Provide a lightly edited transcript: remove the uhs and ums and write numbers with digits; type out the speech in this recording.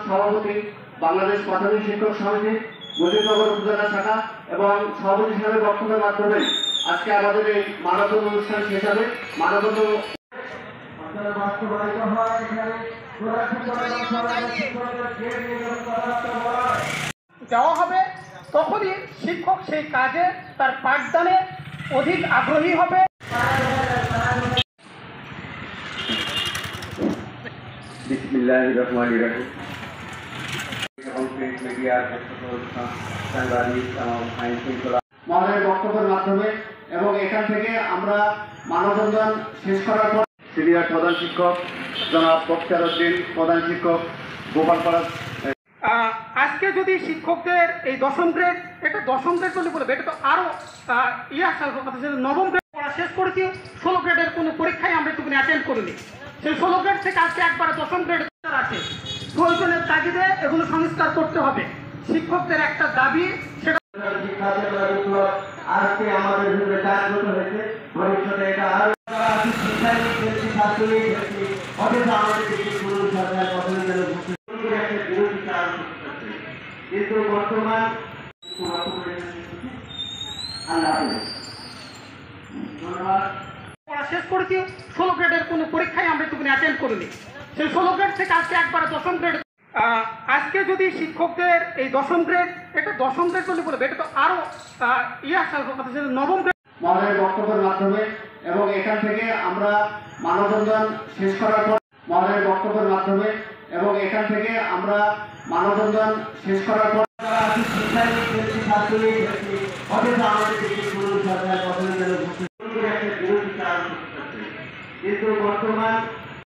সভাপতি বাংলাদেশ প্রাথমিক শিক্ষক সমিতি মুজিবনগর উপজেলা শাখা এবং সভাপতি হিসাবে বক্তব্যের মাধ্যমে আজকে আমাদের এই মানববন্ধন অনুষ্ঠান শেষ হবে। মানববন্ধন দেওয়া হবে, তখনই শিক্ষক সেই কাজে তার পাঠদানে অধিক আগ্রহী হবে। বিসমিল্লাহির রহমানির রহিম। মহোদয়ের বক্তব্যের মাধ্যমে এবং এখান থেকে আমরা মানববন্ধন শেষ করার পর সিনিয়র প্রধান শিক্ষক জনাব বক্তার উদ্দিন, প্রধান শিক্ষক গোপালপাড়া। আজকে যদি শিক্ষকদের এই দশম গ্রেড, এটা দশম গ্রেড বলে বলবে, এটা তো আরো আসার কথা। নবম গ্রেড পড়া শেষ করেছি, 16 গ্রেডের কোনো পরীক্ষায় আমরা একটুখানি অ্যাটেন্ড করিনি। সেই 16 গ্রেড থেকে আজকে একবারে দশম গ্রেড আছে। প্রয়োজনের তাগিদে এগুলো সংস্কার করতে হবে। শিক্ষকদের একটা দাবি, সেটা আজকে আমাদের ভিতরে জাগ্রত হয়েছে। ভবিষ্যতে এটা আরো কিন্তু বর্তমান পড়া শেষ করেছি, 16 গ্রেডের কোনো পরীক্ষায় আমরা একটুখানি অ্যাটেন্ড করিনি। সেই 16 গ্রেড থেকে আজকে একবারে দশম গ্রেড। আজকে যদি শিক্ষকদের এই দশম গ্রেড, এটা দশম গ্রেড বলে বলবে, এটা তো আরো আসার কথা। নবম গ্রেড মহোদয়ের বক্তব্যের মাধ্যমে এবং এখান থেকে আমরা মানববন্ধন শেষ করার পর মহোদয়ের বক্তব্যের মাধ্যমে এবং এখান থেকে আমরা মানববন্ধন শেষ করার পর